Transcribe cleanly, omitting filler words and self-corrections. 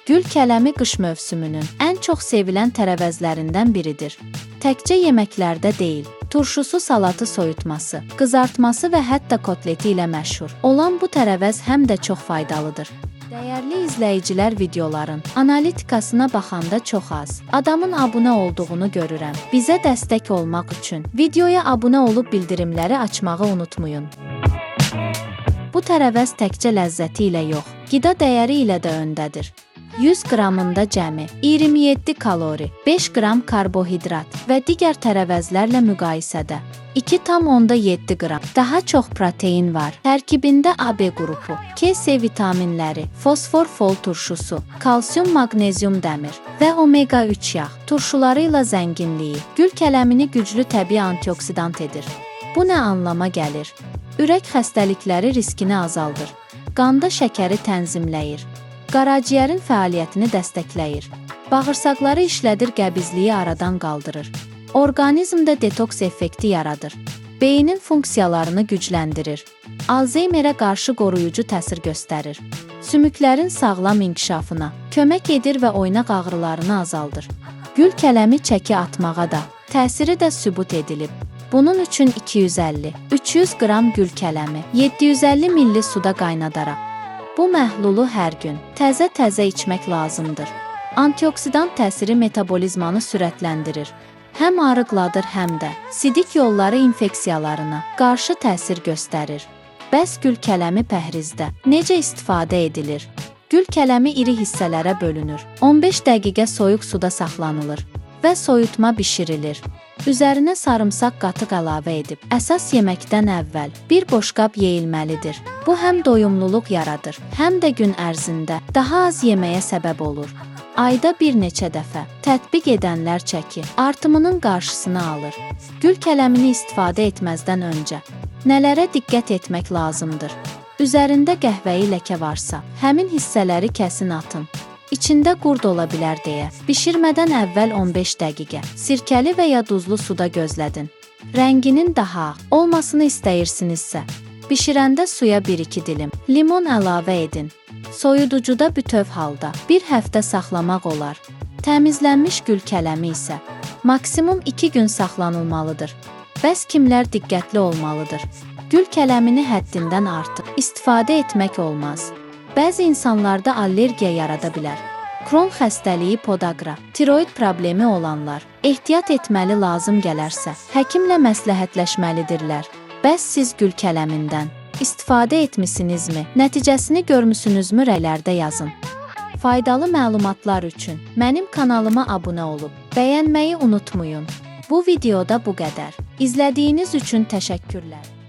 Gül kələmi qış mövsümünün ən çox sevilən tərəvəzlərindən biridir. Təkcə yeməklərdə deyil, turşusu, salatı, soyutması, qızartması və hətta kotleti ilə məşhur olan bu tərəvəz həm də çox faydalıdır. Dəyərli izləyicilər, videoların analitikasına baxanda çox az adamın abunə olduğunu görürəm. Bizə dəstək olmaq üçün videoya abunə olub bildirimləri açmağı unutmayın. Bu tərəvəz təkcə ləzzəti ilə yox, qida dəyəri ilə də öndədir. 100 qramında cəmi 27 kalori, 5 qram karbohidrat və digər tərəvəzlərlə müqayisədə 2,7 qram daha çox protein var. Tərkibində AB qrupu, K-C vitaminləri, fosfor, fol turşusu, kalsium, maqnezium, dəmir və omega-3 yağ turşuları ilə zənginliyi gül kələmini güclü təbii antioksidant edir. Bu nə anlama gəlir? Ürək xəstəlikləri riskini azaldır, qanda şəkəri tənzimləyir, qaraciyərin fəaliyyətini dəstəkləyir, bağırsaqları işlədir, qəbizliyi aradan qaldırır, orqanizmdə detoks effekti yaradır, beynin funksiyalarını gücləndirir, Alzheimerə qarşı qoruyucu təsir göstərir, sümüklərin sağlam inkişafına kömək edir və oynaq ağrılarını azaldır. Gül kələmi çəki atmağa da təsiri də sübut edilib. Bunun üçün 250-300 qram gül kələmi 750 milli suda qaynadaraq bu məhlulu hər gün təzə-təzə içmək lazımdır. Antioksidant təsiri metabolizmanı sürətləndirir. Həm arıqladır, həm də sidik yolları infeksiyalarına qarşı təsir göstərir. Bəs gül kələmi pəhrizdə necə istifadə edilir? Gül kələmi iri hissələrə bölünür. 15 dəqiqə soyuq suda saxlanılır və soyutma bişirilir. Üzərinə sarımsaq qatıq əlavə edib, əsas yeməkdən əvvəl bir boşqab yeyilməlidir. Bu həm doyumluluq yaradır, həm də gün ərzində daha az yeməyə səbəb olur. Ayda bir neçə dəfə tətbiq edənlər çəki artımının qarşısını alır. Gül kələmini istifadə etməzdən öncə nələrə diqqət etmək lazımdır? Üzərində qəhvəyi ləkə varsa, həmin hissələri kəsin, atın. İçində qurd ola bilər deyə bişirmədən əvvəl 15 dəqiqə sirkəli və ya duzlu suda gözlədin. Rənginin daha ağ olmasını istəyirsinizsə, bişirəndə suya 1-2 dilim limon əlavə edin. Soyuducuda bütöv halda bir həftə saxlamaq olar. Təmizlənmiş gül kələmi isə maksimum 2 gün saxlanılmalıdır. Bəs kimlər diqqətli olmalıdır? Gül kələmini həddindən artıq istifadə etmək olmaz. Bəzi insanlarda allergiya yarada bilər. Kron xəstəliyi, podaqa, tiroid problemi olanlar ehtiyat etməli, lazım gələrsə həkimlə məsləhətləşməlidirlər. Bəs siz gül kələmindən istifadə etmisinizmi? Nəticəsini görmüsünüzmü? Rəylərdə yazın. Faydalı məlumatlar üçün mənim kanalıma abunə olub bəyənməyi unutmayın. Bu videoda bu qədər. İzlədiyiniz üçün təşəkkürlər.